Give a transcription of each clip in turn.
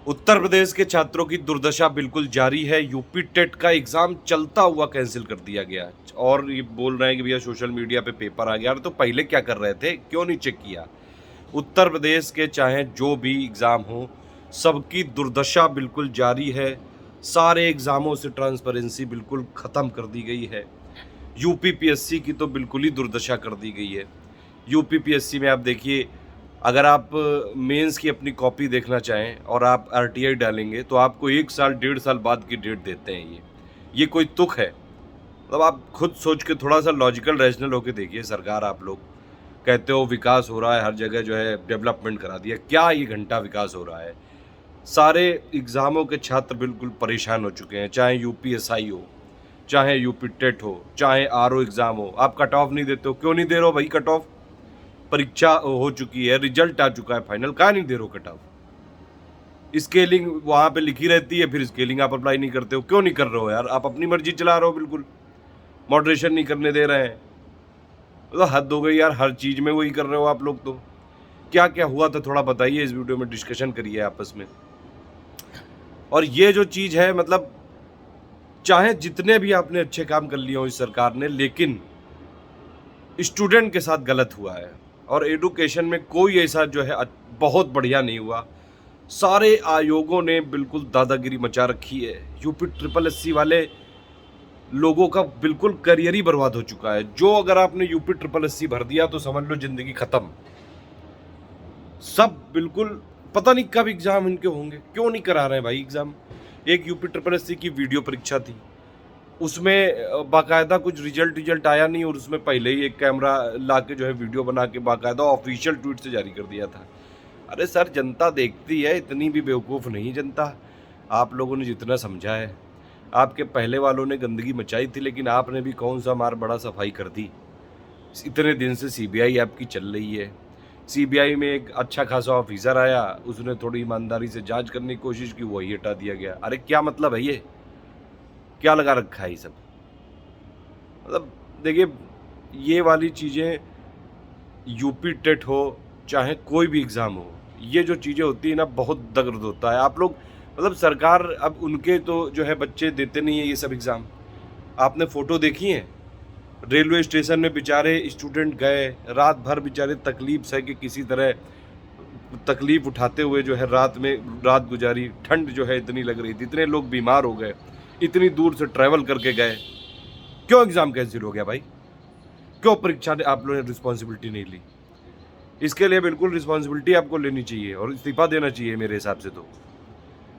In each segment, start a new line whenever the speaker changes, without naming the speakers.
उत्तर प्रदेश के छात्रों की दुर्दशा बिल्कुल जारी है। यूपी टेट का एग्जाम चलता हुआ कैंसिल कर दिया गया और ये बोल रहे हैं कि भैया सोशल मीडिया पे पेपर आ गया। अरे तो पहले क्या कर रहे थे, क्यों नहीं चेक किया? उत्तर प्रदेश के चाहे जो भी एग्ज़ाम हो, सबकी दुर्दशा बिल्कुल जारी है। सारे एग्ज़ामों से ट्रांसपेरेंसी बिल्कुल ख़त्म कर दी गई है। यूपी पीएससी की तो बिल्कुल ही दुर्दशा कर दी गई है। यूपी पीएससी में आप देखिए, अगर आप मेंस की अपनी कॉपी देखना चाहें और आप आरटीआई डालेंगे तो आपको 1 साल, 1.5 साल बाद की डेट देते हैं ये। ये कोई तुक है? मतलब आप खुद सोच के थोड़ा-सा लॉजिकल रैशनल होके देखिए। सरकार, आप लोग कहते हो विकास हो रहा है, हर जगह जो है डेवलपमेंट करा दिया। क्या ये घंटा विकास हो रहा है? सारे एग्ज़ामों के छात्र बिल्कुल परेशान हो चुके हैं, चाहे यूपीएसआई हो, चाहे यूपी टेट हो, चाहे आरओ एग्ज़ाम हो। आप कट ऑफ नहीं देते हो, क्यों नहीं दे रहे हो भाई कट ऑफ? परीक्षा हो चुकी है, रिजल्ट आ चुका है फाइनल, काहे नहीं दे रहे हो कट ऑफ? स्केलिंग वहाँ पे लिखी रहती है, फिर स्केलिंग आप अप्लाई नहीं करते हो, क्यों नहीं कर रहे हो यार? आप अपनी मर्जी चला रहे हो बिल्कुल, मॉडरेशन नहीं करने दे रहे हैं। मतलब हद हो गई यार, हर चीज़ में वही कर रहे हो आप लोग तो। क्या-क्या हुआ था थोड़ा बताइए, इस वीडियो में डिस्कशन करिए आपस में। और ये जो चीज़ है, मतलब चाहे जितने भी आपने अच्छे काम कर लिए हों इस सरकार ने, लेकिन स्टूडेंट के साथ गलत हुआ है। और एजुकेशन में कोई ऐसा जो है बहुत बढ़िया नहीं हुआ। सारे आयोगों ने बिल्कुल दादागिरी मचा रखी है। यूपी ट्रिपल एससी वाले लोगों का बिल्कुल करियर ही बर्बाद हो चुका है। जो अगर आपने यूपी ट्रिपल एससी भर दिया तो समझ लो ज़िंदगी ख़त्म। सब बिल्कुल पता नहीं कब एग्ज़ाम इनके होंगे, क्यों नहीं करा रहे हैं भाई एग्ज़ाम। एक यूपी ट्रिपल एससी की वीडियो परीक्षा थी, उसमें बाकायदा कुछ रिजल्ट आया नहीं और उसमें पहले ही एक कैमरा ला के जो है वीडियो बना के बाकायदा ऑफिशियल ट्वीट से जारी कर दिया था। अरे सर, जनता देखती है, इतनी भी बेवकूफ़ नहीं जनता। आप लोगों ने जितना समझा है, आपके पहले वालों ने गंदगी मचाई थी, लेकिन आपने भी कौन सा मार बड़ा सफाई कर दी। इतने दिन से सीबीआई आपकी चल रही है। सीबीआई में एक अच्छा खासा ऑफिसर आया, उसने थोड़ी ईमानदारी से जांच करने की कोशिश की, वही हटा दिया गया। अरे क्या मतलब है ये? क्या लगा रखा है ये सब? मतलब देखिए, ये वाली चीज़ें यूपी टेट हो, चाहे कोई भी एग्ज़ाम हो, ये जो चीज़ें होती हैं ना, बहुत दर्द होता है। आप लोग मतलब सरकार, अब उनके तो जो है बच्चे देते नहीं है ये सब एग्ज़ाम। आपने फ़ोटो देखी है? रेलवे स्टेशन में बेचारे स्टूडेंट गए, रात भर बेचारे तकलीफ़ सह के किसी तरह तकलीफ़ उठाते हुए जो है रात में रात गुज़ारी। ठंड जो है इतनी लग रही थी, इतने लोग बीमार हो गए, इतनी दूर से ट्रैवल करके गए। क्यों एग्ज़ाम कैंसिल हो गया भाई? क्यों परीक्षा ने आप लोगों ने रिस्पॉन्सिबिलिटी नहीं ली? इसके लिए बिल्कुल रिस्पॉन्सिबिलिटी आपको लेनी चाहिए और इस्तीफ़ा देना चाहिए मेरे हिसाब से तो।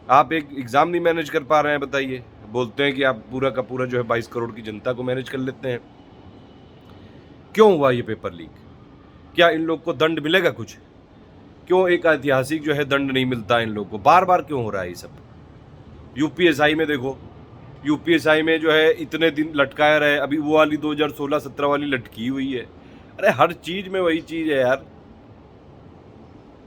आप एक एग्ज़ाम नहीं मैनेज कर पा रहे हैं बताइए। बोलते हैं कि आप पूरा का पूरा जो है 22 करोड़ की जनता को मैनेज कर लेते हैं। क्यों हुआ ये पेपर लीक? क्या इन लोग को दंड मिलेगा कुछ? क्यों एक ऐतिहासिक जो है दंड नहीं मिलता इन लोगों को? बार-बार क्यों हो रहा है ये सब? यूपीएसआई में देखो, यूपीएसआई में जो है इतने दिन लटकाया रहे, अभी वो वाली 2016-17 वाली लटकी हुई है। अरे हर चीज़ में वही चीज़ है यार।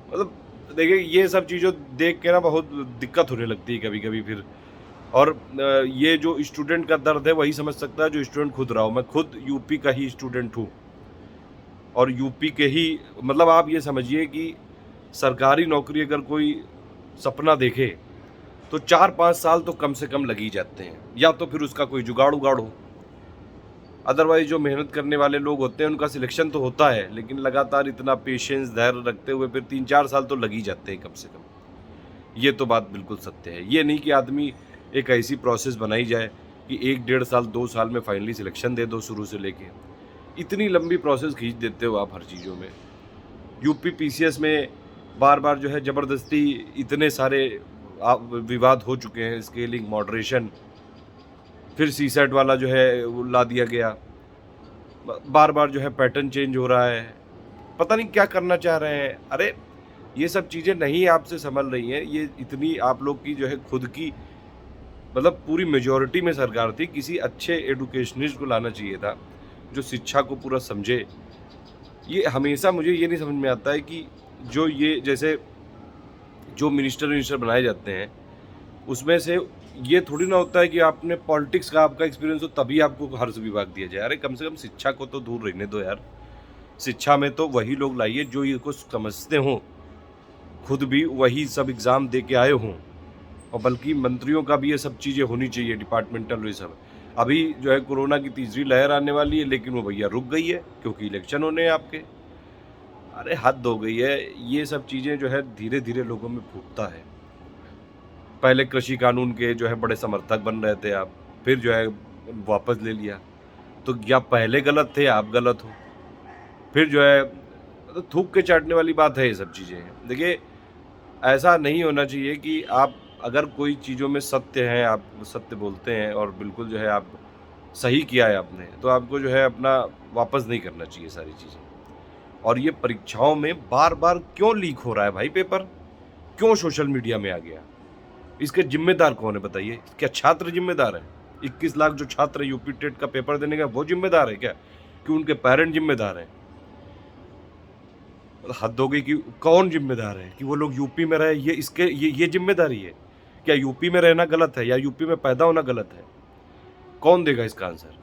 मतलब देखिए, ये सब चीज़ों देख के ना बहुत दिक्कत होने लगती है कभी-कभी फिर। और ये जो स्टूडेंट का दर्द है वही समझ सकता है जो स्टूडेंट खुद रहा हो। मैं खुद यूपी का ही स्टूडेंट हूँ और यूपी के ही, मतलब आप ये समझिए कि सरकारी नौकरी अगर कोई सपना देखे तो 4-5 साल तो कम से कम लग ही जाते हैं, या तो फिर उसका कोई जुगाड़-उगाड़ हो। अदरवाइज़ जो मेहनत करने वाले लोग होते हैं उनका सिलेक्शन तो होता है, लेकिन लगातार इतना पेशेंस, धैर्य रखते हुए फिर 3-4 साल तो लग ही जाते हैं कम से कम। ये तो बात बिल्कुल सत्य है। ये नहीं कि आदमी एक ऐसी प्रोसेस बनाई जाए कि 1 डेढ़ साल, 2 साल में फाइनली सिलेक्शन दे दो शुरू से लेके। इतनी लंबी प्रोसेस खींच देते हो आप हर चीज़ों में। यूपी पीसीएस में बार-बार जो है ज़बरदस्ती इतने सारे विवाद हो चुके हैं, स्केलिंग, मॉडरेशन, फिर सीसैट वाला जो है वो ला दिया गया। बार-बार जो है पैटर्न चेंज हो रहा है। पता नहीं क्या करना चाह रहे हैं। अरे! ये सब चीज़ें नहीं आपसे संभल रही हैं। ये इतनी आप लोग की जो है खुद की, मतलब पूरी मेजॉरिटी में सरकार थी। किसी अच्छे एजुकेशनिस्ट को लाना चाहिए था, जो शिक्षा को पूरा समझे। ये हमेशा मुझे ये नहीं समझ में आता है कि जो ये जैसे जो मिनिस्टर बनाए जाते हैं, उसमें से ये थोड़ी ना होता है कि आपने पॉलिटिक्स का आपका एक्सपीरियंस हो तभी आपको हर विभाग दिया जाए। अरे कम से कम शिक्षा को तो दूर रहने दो यार। शिक्षा में तो वही लोग लाइए जो ये कुछ समझते हों, खुद भी वही सब एग्ज़ाम दे के आए हों, और बल्कि मंत्रियों का भी ये सब चीज़ें होनी चाहिए, डिपार्टमेंटल ये सब। अभी जो है कोरोना की तीसरी लहर आने वाली है, लेकिन वो भैया रुक गई है क्योंकि इलेक्शन होने हैं आपके। अरे हद हो गई है, ये सब चीज़ें जो है धीरे-धीरे लोगों में फूटता है। पहले कृषि कानून के जो है बड़े समर्थक बन रहे थे आप, फिर जो है वापस ले लिया। तो या पहले गलत थे, आप गलत हो। फिर जो है मतलब थूक के चाटने वाली बात है ये सब चीज़ें। देखिए, ऐसा नहीं होना चाहिए कि आप अगर कोई चीज़ों में सत्य हैं, आप सत्य बोलते हैं और बिल्कुल जो है आप सही किया है आपने, तो आपको जो है अपना वापस नहीं करना चाहिए सारी चीज़ें। और ये परीक्षाओं में बार-बार क्यों लीक हो रहा है भाई पेपर? क्यों सोशल मीडिया में आ गया? इसके ज़िम्मेदार कौन है बताइए? क्या छात्र ज़िम्मेदार हैं? 21 लाख जो छात्र यूपी टेट का पेपर देने गए वो ज़िम्मेदार है क्या? कि उनके पेरेंट ज़िम्मेदार हैं? हद हो गई कि कौन ज़िम्मेदार है कि वो लोग यूपी में रहे, ये ज़िम्मेदारी है? क्या यूपी में रहना गलत है या यूपी में पैदा होना गलत है? कौन देगा इसका आंसर?